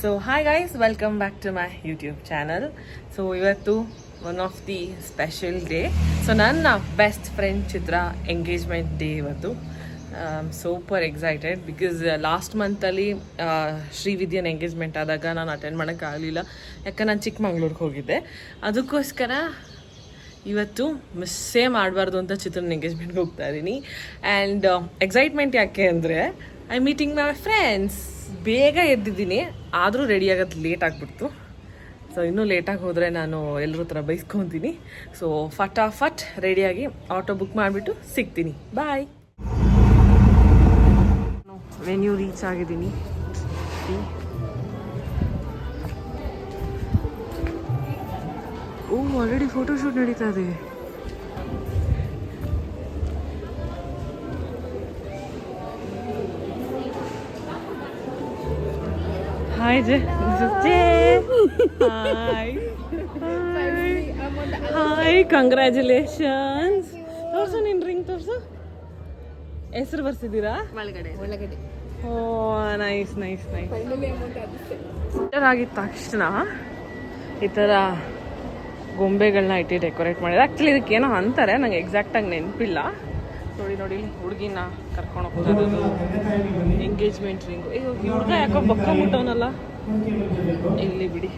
So hi guys, welcome back to my YouTube channel. So ಇವತ್ತು one of the special day. So ನನ್ನ best friend Chitra engagement day ಇವತ್ತು. Super excited because last ಮಂತಲ್ಲಿ ಶ್ರೀವಿದ್ಯನ್ engagement ಆದಾಗ ನಾನು attend ಮಾಡೋಕ್ಕಾಗಲಿಲ್ಲ, ಯಾಕೆ ನಾನು ಚಿಕ್ಕಮಂಗ್ಳೂರಿಗೆ ಹೋಗಿದ್ದೆ. ಅದಕ್ಕೋಸ್ಕರ ಇವತ್ತು ಮಿಸ್ಸೇ ಮಾಡಬಾರ್ದು ಅಂತ ಚಿತ್ರನ ಎಂಗೇಜ್ಮೆಂಟ್ಗೆ ಹೋಗ್ತಾ ಇದ್ದೀನಿ. ಆ್ಯಂಡ್ ಎಕ್ಸೈಟ್ಮೆಂಟ್ ಯಾಕೆ ಅಂದರೆ ಐ ಮೀಟಿಂಗ್ ಮೈ ಫ್ರೆಂಡ್ಸ್. ಬೇಗ ಎದ್ದಿದ್ದೀನಿ, ಆದರೂ ರೆಡಿ ಆಗೋದು ಲೇಟ್ ಆಗಿಬಿಡ್ತು. ಸೊ ಇನ್ನೂ ಲೇಟಾಗಿ ಹೋದರೆ ನಾನು ಎಲ್ಲರ ಹತ್ರ ಬೈಸ್ಕೊತೀನಿ. ಸೊ ಫಟಾಫಟ್ ರೆಡಿಯಾಗಿ ಆಟೋ ಬುಕ್ ಮಾಡಿಬಿಟ್ಟು ಸಿಗ್ತೀನಿ. ಬಾಯ್. ವೆನ್ಯೂ ರೀಚ್ ಆಗಿದ್ದೀನಿ. ಓ, ಆಲ್ರೆಡಿ ಫೋಟೋಶೂಟ್ ನಡೀತಾ ಇದೆ. Hi, Jay. This is Jay. Hi. Hi. Congratulations. ತೋರ್ಸು ನಿನ್ನ ರಿಂಗ್ ತೋರ್ಸು. ಹೆಸರು ಬರ್ಸಿದ್ದೀರಾ? ಒಳಗಡೆ. ಓ, ನೈಸ್. ಆಗಿದ ತಕ್ಷಣ ಈ ಥರ ಗೊಂಬೆಗಳನ್ನ ಇಟ್ಟು ಡೆಕೋರೇಟ್ ಮಾಡಿದೆ. ಆ್ಯಕ್ಚುಲಿ ಇದಕ್ಕೆ ಏನೋ ಅಂತಾರೆ, ನಂಗೆ ಎಕ್ಸಾಕ್ಟಾಗಿ ನೆನಪಿಲ್ಲ. ನೋಡಿ ಹುಡುಗಿನ ಕರ್ಕೊಂಡು ಹೋಗ್ತಾರೆ. Engagement ring. ಈಗ ಈ ಹುಡುಗ ಯಾಕೋ ಬಕ್ಕೊಂಬಿಟ್ಟವನಲ್ಲ, ಇಲ್ಲಿ ಬಿಡಿ.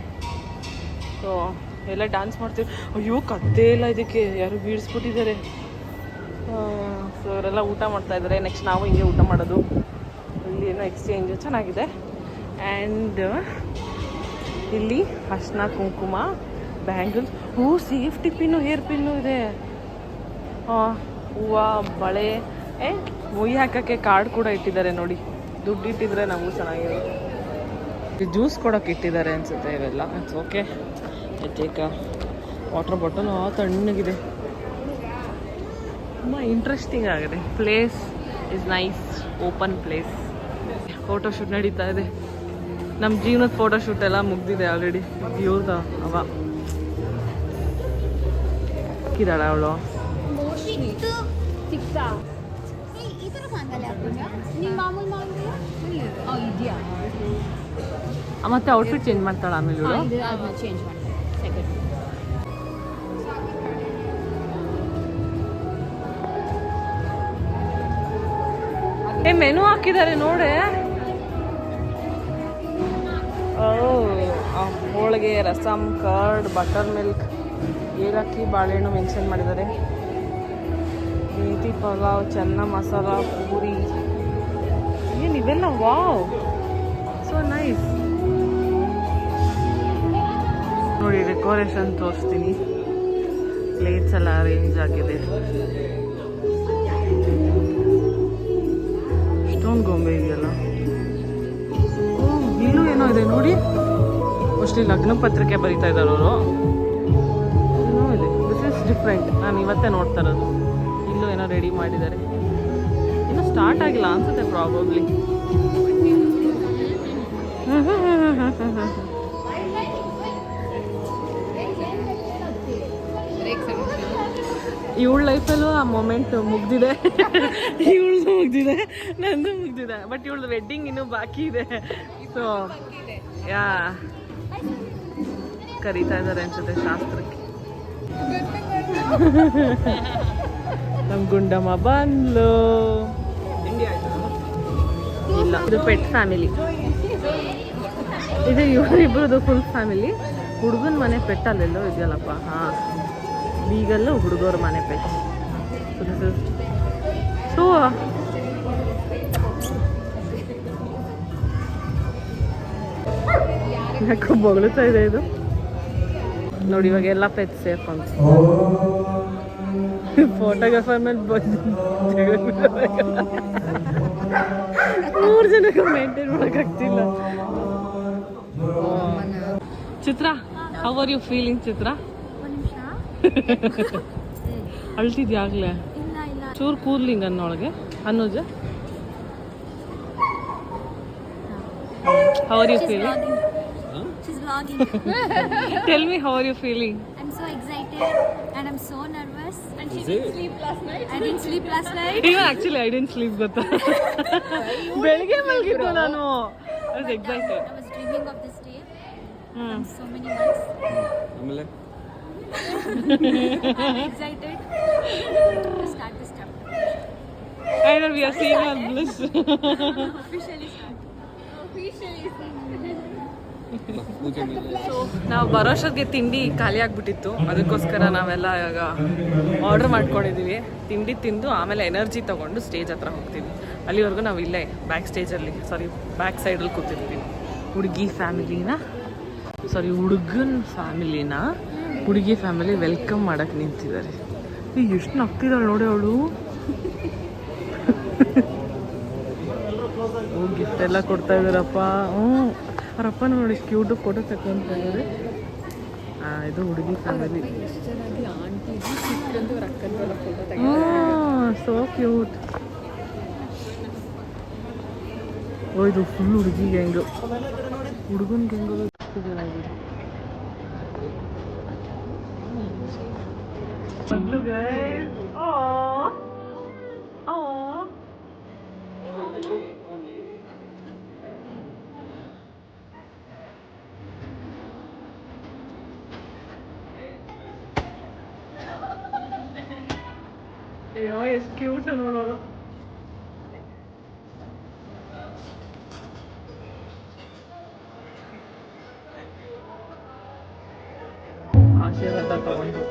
ಸೊ ಎಲ್ಲ ಡ್ಯಾನ್ಸ್ ಮಾಡ್ತೀವಿ. ಅಯ್ಯೋ, ಕತ್ತೆ ಇಲ್ಲ, ಇದಕ್ಕೆ ಯಾರು ಬೀಳಿಸ್ಬಿಟ್ಟಿದ್ದಾರೆ. ಸೊ ಅವರೆಲ್ಲ ಊಟ ಮಾಡ್ತಾ ಇದ್ದಾರೆ. ನೆಕ್ಸ್ಟ್ ನಾವು ಹಿಂಗೆ ಊಟ ಮಾಡೋದು. ಇಲ್ಲಿ ಏನೋ ಎಕ್ಸ್ಚೇಂಜ್ ಚೆನ್ನಾಗಿದೆ. ಆ್ಯಂಡ್ ಇಲ್ಲಿ ಅರ್ಶಿನ, ಕುಂಕುಮ, bangles, safety pin, hair pin ಇದೆ. ಹೂವು, ಬಳೆ, ಮೊಯ್ ಹಾಕೋಕ್ಕೆ ಕಾರ್ಡ್ ಕೂಡ ಇಟ್ಟಿದ್ದಾರೆ ನೋಡಿ. ದುಡ್ಡು ಇಟ್ಟಿದ್ರೆ ನಮಗೂ ಚೆನ್ನಾಗಿರುತ್ತೆ. ಜ್ಯೂಸ್ ಕೊಡೋಕೆ ಇಟ್ಟಿದ್ದಾರೆ ಅನಿಸುತ್ತೆ ಇವೆಲ್ಲ. It's okay. Take water bottle. ತಣ್ಣಗಿದೆ, ತುಂಬ ಇಂಟ್ರೆಸ್ಟಿಂಗ್ ಆಗಿದೆ. Place is nice, open place. Photoshoot ನಡೀತಾ ಇದೆ. ನಮ್ಮ ಜೀವನದ ಫೋಟೋಶೂಟ್ ಎಲ್ಲ ಮುಗ್ದಿದೆ ಆಲ್ರೆಡಿ. ಇವ್ರದ ಅವ ಕಿದಾಳ ಅವಳು. ಮತ್ತೆ ಔಟ್ಫಿಟ್ ಚೇಂಜ್ ಮಾಡ್ತಾಳ ಆಮೇಲೆ ಇವಳು. ಮೆನು ಹಾಕಿದ್ದಾರೆ ನೋಡೆ. ಹೋಳಿಗೆ, ರಸಮ್, ಕರ್ಡ್, ಬಟರ್ ಮಿಲ್ಕ್, ಏಲಕ್ಕಿ, ಬಾಳೆಹಣ್ಣು ಮೆನ್ಷನ್ ಮಾಡಿದ್ದಾರೆ. ಮೇಥಿ ಪಲಾವ್, ಚೆನ್ನ ಮಸಾಲ, ಪೂರಿ, ಏನಿವೆಲ್ಲ. Wow, so nice. ನೋಡಿ ಡೆಕೋರೇಷನ್ ತೋರಿಸ್ತೀನಿ. ಪ್ಲೇಟ್ಸ್ ಎಲ್ಲ ಅರೇಂಜ್ ಆಗಿದೆ. ಇಷ್ಟೊಂದು ಗೊಂಬೆ ಇದೆಯಲ್ಲ. ಇಲ್ಲೂ ಏನೋ ಇದೆ ನೋಡಿ. ಮೋಸ್ಟ್ಲಿ ಲಗ್ನ ಪತ್ರಿಕೆ ಬರೀತಾ ಇದ್ದಾರೆ ಅವರು. ಏನೋ ಇದೆ. This is different. ನಾನು ಇವತ್ತೇ ನೋಡ್ತಾ ಇರೋದು. ಇಲ್ಲೂ ಏನೋ ರೆಡಿ ಮಾಡಿದ್ದಾರೆ. ಇನ್ನೂ ಸ್ಟಾರ್ಟ್ ಆಗಿಲ್ಲ ಅನ್ಸುತ್ತೆ ಪ್ರಾಬಬ್ಲಿ. ಇವಳ ಲೈಫಲ್ಲೂ ಆ ಮೊಮೆಂಟ್ ಮುಗ್ದಿದೆ. ಇವಳ್ದು ಮುಗ್ದಿದೆ, ನಂದು ಮುಗ್ದಿದೆ. ಬಟ್ ಇವಳ್ದು ವೆಡ್ಡಿಂಗ್ ಇನ್ನೂ ಬಾಕಿ ಇದೆ. ಸೊ ಯಾ, ಕರೀತಾ ಇದ್ದಾರೆ ಅನ್ಸುತ್ತೆ ಶಾಸ್ತ್ರಕ್ಕೆ. ನಮ್ಮ ಗುಂಡಮ್ಮ ಬಂದ್ಲು. ಇಲ್ಲ, ಇದು ಪೆಟ್ ಫ್ಯಾಮಿಲಿ. ಇದು ಇವರಿಬ್ಬರದು ಫುಲ್ ಫ್ಯಾಮಿಲಿ. ಹುಡುಗನ ಮನೆ ಪೆಟ್ ಅಲ್ಲೆಲ್ಲೋ ಇದೆಯಲ್ಲಪ್ಪ. ಹಾಂ, ಬೀಗಲ್ಲು ಹುಡುಗರ ಮನೆ ಪೆಟ್. ಸೊ ಯಾಕೋ ಬೊಗಳುತ್ತಾ ಇದೆ ಇದು ನೋಡಿ. ಇವಾಗ ಎಲ್ಲ ಪೆಟ್ ಸೇಫ್ ಅಂತ ಫೋಟೋಗ್ರಾಫರ್ ಮೇಲೆ ಬಂದು 3 ಜನಕ್ಕೆ ಮೇಂಟೈನ್ ಮಾಡೋಕ್ಕಾಗ್ತಿಲ್ಲ. Chitra, how are you feeling? Chitra ಅಳ್ತಿದ್ಯಾಗ್ಲೇ ಚೂರು ಕೂದ್ಲಿಂಗ್ ಅನ್ನೊಳಗೆ. ಅನ್ನೋಜ, how are you feeling? She's vlogging. Tell me, how are you feeling? I'm so excited and I'm so nervous. And she didn't sleep last night. I didn't sleep last night. Even actually I didn't sleep ಗೊತ್ತಾ. ಬೆಳಗ್ಗೆ ಮಲಗಿದ್ದು ನಾನು. was excited. I was dreaming of this day Hmm. from so many months. ಆಮೇಲೆ I'm excited to start this chapter. I know we are seeing our bliss. Officially start. Officially start. ಪೂಜೆ ಮೇಲೆ so ನಾವು ಬರೋಷ್ಟೊತ್ತಿಗೆ ತಿಂಡಿ ಖಾಲಿ ಆಗಿಬಿಟ್ಟಿತ್ತು, ಅದಕ್ಕೋಸ್ಕರ ನಾವೆಲ್ಲ ಇವಾಗ ಆರ್ಡ್ರ್ ಮಾಡ್ಕೊಂಡಿದ್ದೀವಿ. ತಿಂಡಿ ತಿಂದು ಆಮೇಲೆ ಎನರ್ಜಿ ತೊಗೊಂಡು ಸ್ಟೇಜ್ ಹತ್ರ ಹೋಗ್ತೀವಿ. ಅಲ್ಲಿವರೆಗೂ ನಾವು ಇಲ್ಲೇ ಬ್ಯಾಕ್ ಸ್ಟೇಜಲ್ಲಿ ಬ್ಯಾಕ್ ಸೈಡಲ್ಲಿ ಕೂತಿರ್ತೀವಿ. ಹುಡುಗನ ಹುಡುಗಿ ಫ್ಯಾಮಿಲಿ ವೆಲ್ಕಮ್ ಮಾಡಕ್ಕೆ ನಿಂತಿದ್ದಾರೆ. ಎಷ್ಟು ನಗ್ತಿದ್ದಾಳೆ ನೋಡಿ ಅವಳು. ಗಿಫ್ಟ್ ಎಲ್ಲ ಕೊಡ್ತಾ ಇದ್ದಾರಪ್ಪ. ಅವರಪ್ಪ ನೋಡಿ ಕ್ಯೂಟು ಫೋಟೋ ತಗೊಂತ ಇದ್ದಾರೆ. ಇದು ಹುಡುಗಿ ಫ್ಯಾಮಿಲಿ. So cute. ಓ ಇದು ಫುಲ್ ಹುಡುಗಿ ಗ್ಯಾಂಗು, ಹುಡುಗನ ಗ್ಯಾಂಗು ಎಷ್ಟು ಜನ ಇದೆ. ಅಯ್ಯೋ ಎಷ್ಟು ಕ್ಯೂಟ್ ನೋಡೋದು. ಆಶೀರ್ವಾದ ತಗೊಂಡು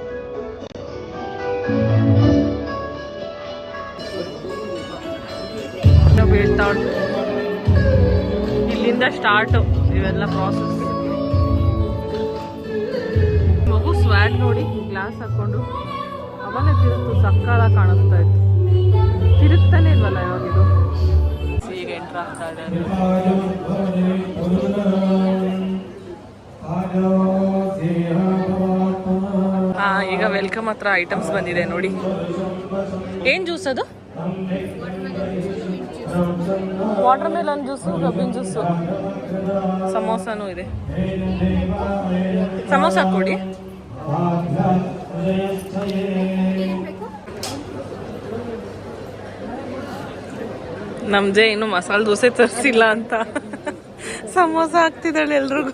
ಬೀಳ್ತಾ ಉಂಟು. ಇಲ್ಲಿಂದ ಸ್ಟಾರ್ಟು ಇವೆಲ್ಲ ಪ್ರಾಸೆಸ್. ಮಗು ಸ್ವ್ಯಾಗ್ ನೋಡಿ, ಗ್ಲಾಸ್ ಹಾಕೊಂಡು ಅವನೇ ತಿರುತ್ತು ಸಕ್ಕಾರ ಕಾಣಿಸ್ತಾ ಇತ್ತು. ತಿರುಗ್ತಾನೆ ಇಲ್ವಲ್ಲ ಇವಾಗಿದು. ಈಗ ಎಂಟ್ರ್ ಆಗ್ತಾ ಇದೆ. ಈಗ ವೆಲ್ಕಮ್ ಹತ್ರ ಐಟಮ್ಸ್ ಬಂದಿದೆ ನೋಡಿ. ಏನ್ ಜ್ಯೂಸ್ ಅದು? ವಾಟರ್ ಮೆಲನ್ ಜ್ಯೂಸು, ಕಬ್ಬಿನ ಜ್ಯೂಸು, ಸಮೋಸಾನೂ ಇದೆ. ಸಮೋಸ ಕೊಡಿ. ನಮ್ದೇ ಇನ್ನು ಮಸಾಲೆ ದೋಸೆ ತರಿಸಿಲ್ಲ ಅಂತ ಸಮೋಸ ಹಾಕ್ತಿದ್ದಾಳೆ ಎಲ್ರಿಗೂ.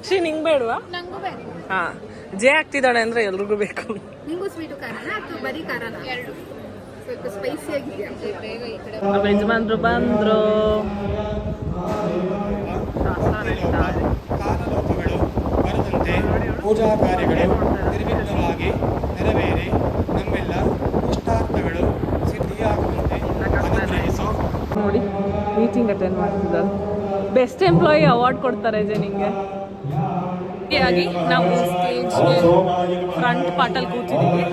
ಶ್ರೀ ನಿಂಗೆ ಬೇಡವಾ? ನಂಗೂ ಬೇಕು. ಹಾ, ಜೇ ಹಾಕ್ತಿದ್ದಾಳೆ ಅಂದ್ರೆ ಎಲ್ರಿಗೂ ಬೇಕು. ನಿಂಗೂ ಸ್ವೀಟು ಖಾರನಾ ಅಥವಾ ಬರೀ ಖಾರನ? ಎರಡು. ಸ್ವಲ್ಪ ಸ್ಪೈಸಿ ಆಗಿದೆಯಾ? ಬೇಗ ಈ ಕಡೆ ನಮ್ಮ ಯಜಮಾನ್ರು ಬಂದ್ರು. ಕಾಲಲೋಪಗಳು ಬರದಂತೆ ಪೂಜಾ ಕಾರ್ಯಗಳು ನಿರ್ವಿಘ್ನವಾಗಿ ನೆರವೇರಿ ನಮ್ಮೆಲ್ಲ ಇಷ್ಟಾರ್ಥಗಳು ಸಿದ್ಧಿಯಾಗುವಂತೆ ಅನುಗ್ರಹಿಸು. ನೋಡಿ ಮೀಟಿಂಗ್ ಅಟೆಂಡ್ ಮಾಡ್ತಿದ್ದಾರೆ. ಬೆಸ್ಟ್ ಎಂಪ್ಲಾಯಿ ಅವಾರ್ಡ್ ಕೊಡ್ತಾರೆ ನಿಂಗೆ. ಹಾಗಾಗಿ ನಾವು ಸ್ಟೇಜ್ ಫ್ರಂಟ್ ಪಾರ್ಟಲ್ಲಿ ಕೂತಿದ್ದೀವಿ.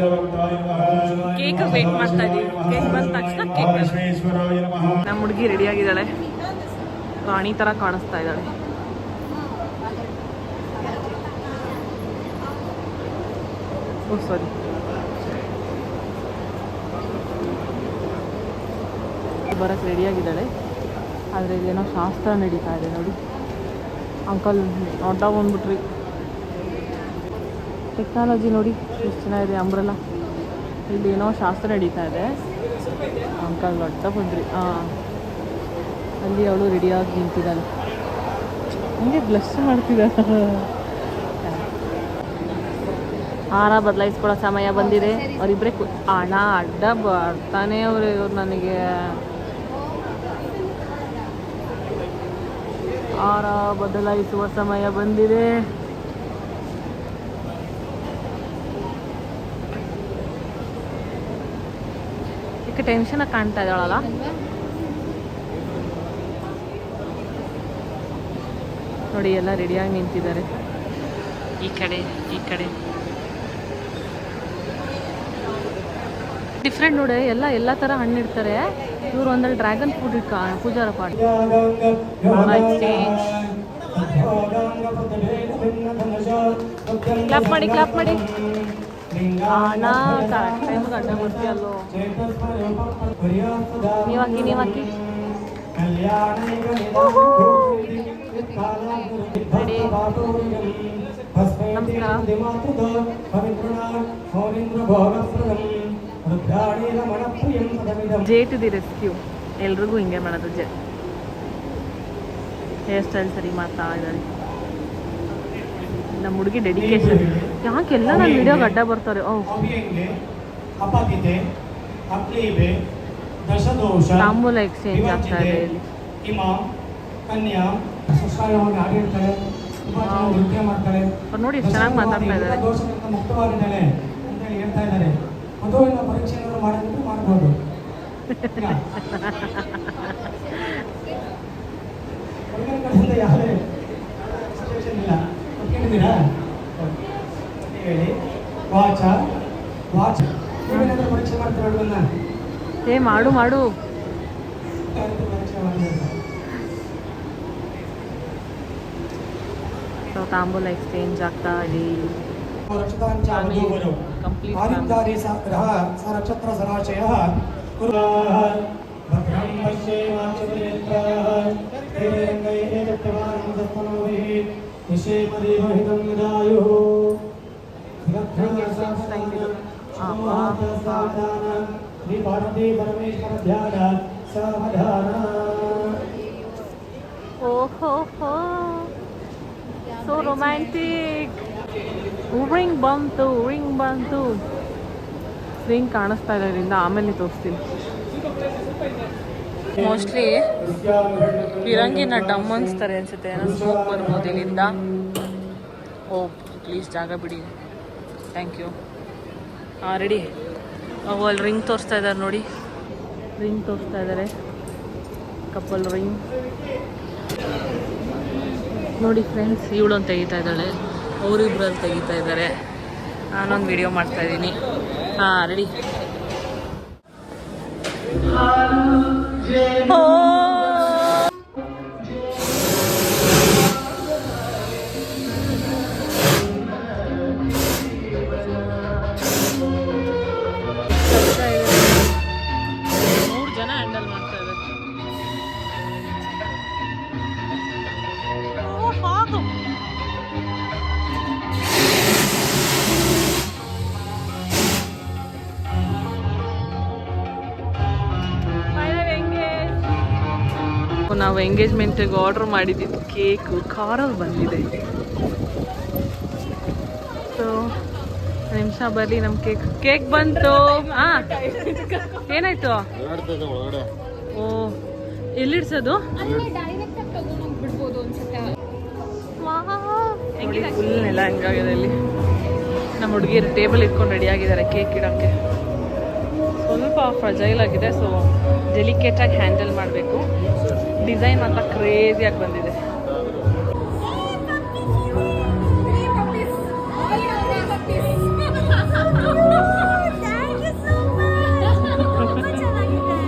ಕೇಕ್ ವೇಟ್ ಮಾಡ್ತಾ ಇದ್ದೀವಿ. ಕೇಕ್ ಬಂದ ತಕ್ಷಣ ಕೇಕ್. ನಮ್ಮ ಹುಡುಗಿ ರೆಡಿ ಆಗಿದ್ದಾಳೆ, ರಾಣಿ ಥರ ಕಾಣಿಸ್ತಾ ಇದ್ದಾಳೆ. ಓ ಸಾರಿ, ಬರೋಕ್ಕೆ ರೆಡಿಯಾಗಿದ್ದಾಳೆ. ಆದರೆ ಇದೇನೋ ಶಾಸ್ತ್ರ ನಡೀತಾ ಇದೆ ನೋಡಿ. ಅಂಕಲ್ ನೋಟ ಬಂದ್ಬಿಟ್ರಿ. ಟೆಕ್ನಾಲಜಿ ನೋಡಿ ಎಷ್ಟು ಚೆನ್ನಾಗಿದೆ. ಅಂಬ್ರೆಲ್ಲ ಇಲ್ಲಿ ಏನೋ ಶಾಸ್ತ್ರ ನಡೀತಾ ಇದೆ. ಅಂಕಲ್ ಒಟ್ಟ ಬಂದ್ರಿ. ಅಲ್ಲಿ ಅವಳು ರೆಡಿಯಾಗಿ ನಿಂತಿದ್ದಾಳೆ. ಹಂಗೆ ಬ್ಲಶ್ ಮಾಡ್ತಿದ್ದಾಳೆ. ಹಾರ ಬದಲಾಯಿಸ್ಕೊಳ್ಳೋ ಸಮಯ ಬಂದಿದೆ. ಅವರಿಬ್ಬರೇ ಹಣ ಅಡ್ಡ ಬರ್ತಾನೆ ಅವರು. ಇವ್ರು ನನಗೆ ಹಾರ ಬದಲಾಯಿಸುವ ಸಮಯ ಬಂದಿದೆ. ಈಗ ಟೆನ್ಷನ್ ಕಾಣ್ತಾ ಇದ್ದಾಳಲ್ಲ. ನೋಡಿ ಎಲ್ಲ ರೆಡಿಯಾಗಿ ನಿಂತಿದ್ದಾರೆ. ಈ ಕಡೆ ಡಿಫ್ರೆಂಟ್ ನೋಡಿ. ಎಲ್ಲ ಥರ ಹಣ್ಣು ಇಡ್ತಾರೆ. ಇವರು ಒಂದಲ್ಲಿ ಡ್ರ್ಯಾಗನ್ ಫ್ರೂಟ್ ಪೂಜಾರ ಪಾಠ. ಕ್ಲಾಪ್ ಮಾಡಿ ಹಣ ಕರೆಕ್ಟ್ ಟೈಮ್ಗೆ ಅಡ್ಡ ಬರ್ತೀಯಲ್ಲೋ. ನೀವಾಕಿ ರೆಡಿ. ನಮಸ್ಕಾರ. J to the rescue. ಎಲ್ರಿಗೂ ಹಿಂಗೆ ಮಾಡೋದು ಹೇರ್ ಸ್ಟೈಲ್ ಸರಿ ಮಾಡ್ತಾ ಇದ್ದಾರೆ ನಮ್ಮ ಹುಡುಗಿ ಡೆಡಿಕೇಶನ್. ಯಾಕೆಲ್ಲ ನನ್ನ ವಿಡಿಯೋಗೆ ಅಡ್ಡ ಬರ್ತಾರೆ. ತಾಂಬೂಲ ಎಕ್ಸ್ಚೇಂಜ್ ಆಗ್ತಾ ಇದೆ ಇಲ್ಲಿ. ಅವ್ರು ನೋಡಿ ಎಷ್ಟು ಚೆನ್ನಾಗಿ ಮಾತಾಡ್ತಾ ಇದ್ದಾರೆ. ಮುಕ್ತವಾಗಿದ್ದಾಳೆ ಅಂತ ಹೇಳ್ತಾ ಇದ್ದಾರೆ. ಮದುವಿನ ಪರೀಕ್ಷೆಯನ್ನು ಮಾಡಿದ್ರೆ ಮಾಡ್ಬೋದು. ಯಾವುದೇ ಸಿಚುವೇಶನ್ ಇಲ್ಲ. ಕೇಳಿದ್ದೀರಾ ಹೇಳಿ. ವಾಚ ನೀವೇನಾದ್ರೂ ಪರೀಕ್ಷೆ ಮಾಡ್ತೀರಾ ಹುಡುಗನ್ನ? ಮಾಡು ಪರೀಕ್ಷೆ ಮಾಡ್ತಾರೆ. ತಾಂಬೂಲ ಎಕ್ಸ್ಚೇಂಜ್ ಆಗ್ತಾ ಇದೆ. So romantic. ರಿಂಗ್ ಬಂತು. ರಿಂಗ್ ಕಾಣಿಸ್ತಾ ಇರೋದ್ರಿಂದ ಆಮೇಲೆ ತೋರಿಸ್ತೀನಿ. ಮೋಸ್ಟ್ಲಿ ಫಿರಂಗಿನ ಡಮ್ ಅನ್ಸ್ತಾರೆ ಅನ್ಸುತ್ತೆ. ಏನೋ ಸ್ಮೋಕ್ ಬರ್ಬೋದು ಇಲ್ಲಿಂದ. ಓ ಪ್ಲೀಸ್ ಜಾಗ ಬಿಡಿ, ಥ್ಯಾಂಕ್ ಯು. ರೆಡಿ. ಅಲ್ಲಿ ರಿಂಗ್ ತೋರಿಸ್ತಾ ಇದ್ದಾರೆ ನೋಡಿ. ರಿಂಗ್ ತೋರಿಸ್ತಾ ಇದ್ದಾರೆ, ಕಪಲ್ ರಿಂಗ್ ನೋಡಿ ಫ್ರೆಂಡ್ಸ್. ಇವಳೊಂದು ತೆಗಿತಾ ಇದ್ದಾಳೆ, ಅವರಿಬ್ಬರಲ್ಲಿ ತೆಗಿತಾ ಇದ್ದಾರೆ. ನಾನೊಂದು ವಿಡಿಯೋ ಮಾಡ್ತಾ ಇದ್ದೀನಿ. ರೆಡಿ. ನಾವು ಎಂಗೇಜ್ಮೆಂಟಿಗೆ ಆರ್ಡರ್ ಮಾಡಿದ್ದು ಕೇಕು ಕಾರಲ್ಲಿ ಬಂದಿದೆ. ಸೊ ನಿಮಿಷ ಬರ್ಲಿ, ನಮ್ಮ ಕೇಕ್ ಬಂತು. ಏನಾಯ್ತು? ಓ ಎಲ್ಲಿಡ್ಸೋದು? ಫುಲ್ ನೆಲ ಹೆಂಗಾಗಿದೆ ಇಲ್ಲಿ. ನಮ್ಮ ಹುಡುಗಿಯರು ಟೇಬಲ್ ಇಟ್ಕೊಂಡು ರೆಡಿ ಆಗಿದ್ದಾರೆ ಕೇಕ್ ಇಡೋಕ್ಕೆ. ಸ್ವಲ್ಪ ಫ್ರಜೈಲ್ ಆಗಿದೆ, ಸೊ ಡೆಲಿಕೇಟಾಗಿ ಹ್ಯಾಂಡಲ್ ಮಾಡಬೇಕು. ಡಿಸೈನ್ ಮಾತ್ರ ಕ್ರೇಜಿಯಾಗಿ ಬಂದಿದೆ.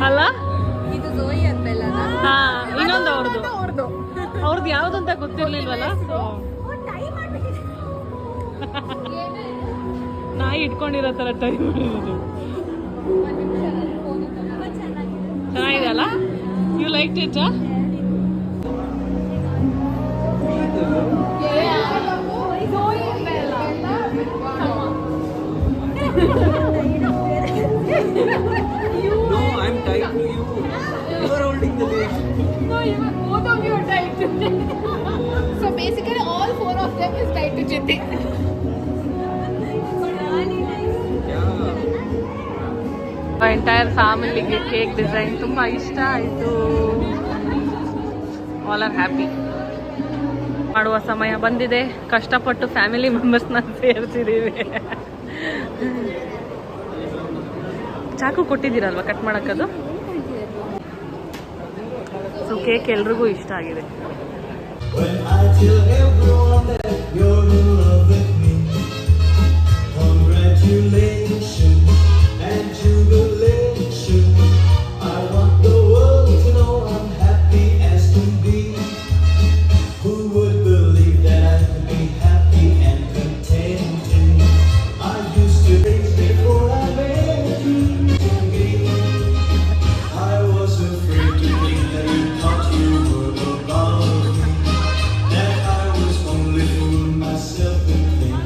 ಅಲ್ಲ ಇನ್ನೊಂದು ಅವ್ರದ್ದು ಯಾವ್ದು ಅಂತ ಗೊತ್ತಿರ್ಲಿಲ್ವಲ್ಲ. ನಾಯಿ ಇಟ್ಕೊಂಡಿರೋ ತರ ಟ್ರೈ ಮಾಡಿರೋದು. ಚೆನ್ನಾಗಿದೆ ಅಲ್ಲ? You like it? No, I'm tied to you. You are holding the leash. No, both of you are tied to me. So basically all four of them is tied to Jiti. Entire ಫ್ಯಾಮಿಲಿಗೆ cake design ತುಂಬ ಇಷ್ಟ ಆಯಿತು. All are happy. ಮಾಡುವ ಸಮಯ ಬಂದಿದೆ. ಕಷ್ಟಪಟ್ಟು family ಮೆಂಬರ್ಸ್ನ ಸೇರಿಸಿದ್ದೀವಿ. ಚಾಕು ಕೊಟ್ಟಿದ್ದೀರಲ್ವ ಕಟ್ ಮಾಡೋಕ್ಕದು. ಸೊ ಕೇಕ್ ಎಲ್ರಿಗೂ ಇಷ್ಟ ಆಗಿದೆ. Myself and think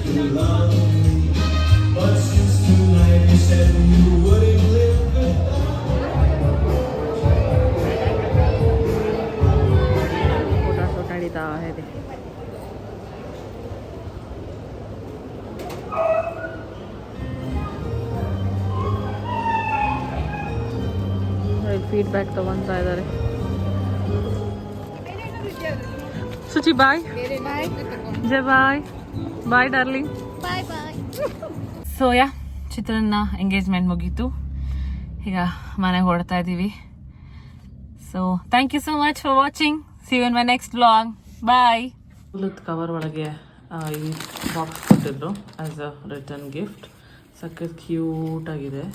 ಫೀಡ್ಬ್ಯಾಕ್ ತೊಗೊತಾ ಇದ್ದಾರೆ. Suchi bye. Jaya bye. Bye darling. Bye bye. So yeah ಚಿತ್ರನ ಎಂಗೇಜ್ಮೆಂಟ್ ಮುಗೀತು. ಈಗ ಮನೆಗೆ ಹೊರಡ್ತಾ ಇದ್ದೀವಿ. So thank you so much for watching. See you in my next vlog. Bye. Cover ಒಳಗೆ ಈ ಬಾಕ್ಸ್ ಕೊಟ್ಟಿದ್ರು ಆ್ಯಸ್ ಅ ರಿಟರ್ನ್ ಗಿಫ್ಟ್. ಸಖತ್ ಕ್ಯೂಟ್ ಆಗಿದೆ.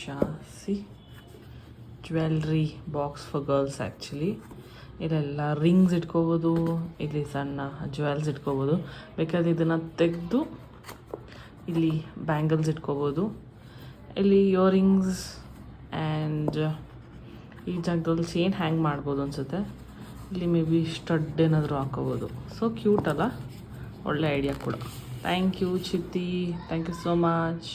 ಶಾಸಿ jewellery box for girls actually. ಇಲ್ಲೆಲ್ಲ ರಿಂಗ್ಸ್ ಇಟ್ಕೋಬೋದು, ಇಲ್ಲಿ ಸಣ್ಣ ಜ್ಯುವೆಲ್ಸ್ ಇಟ್ಕೋಬೋದು. ಬೇಕಾದ್ರೆ ಇದನ್ನು ತೆಗೆದು ಇಲ್ಲಿ ಬ್ಯಾಂಗಲ್ಸ್ ಇಟ್ಕೋಬೋದು. ಇಲ್ಲಿ ಇಯರಿಂಗ್ಸ್ ಆ್ಯಂಡ್ ಈ ಜಾಗದಲ್ಲಿ ಚೇನ್ ಹ್ಯಾಂಗ್ ಮಾಡ್ಬೋದು ಅನಿಸುತ್ತೆ. ಇಲ್ಲಿ ಮೇ ಬಿ ಸ್ಟಡ್ ಏನಾದರೂ ಹಾಕೋಬೋದು. ಸೊ ಕ್ಯೂಟ್ ಅಲ್ಲ, ಒಳ್ಳೆ ಐಡಿಯಾ ಕೂಡ. Thank you Chitti, thank you so much.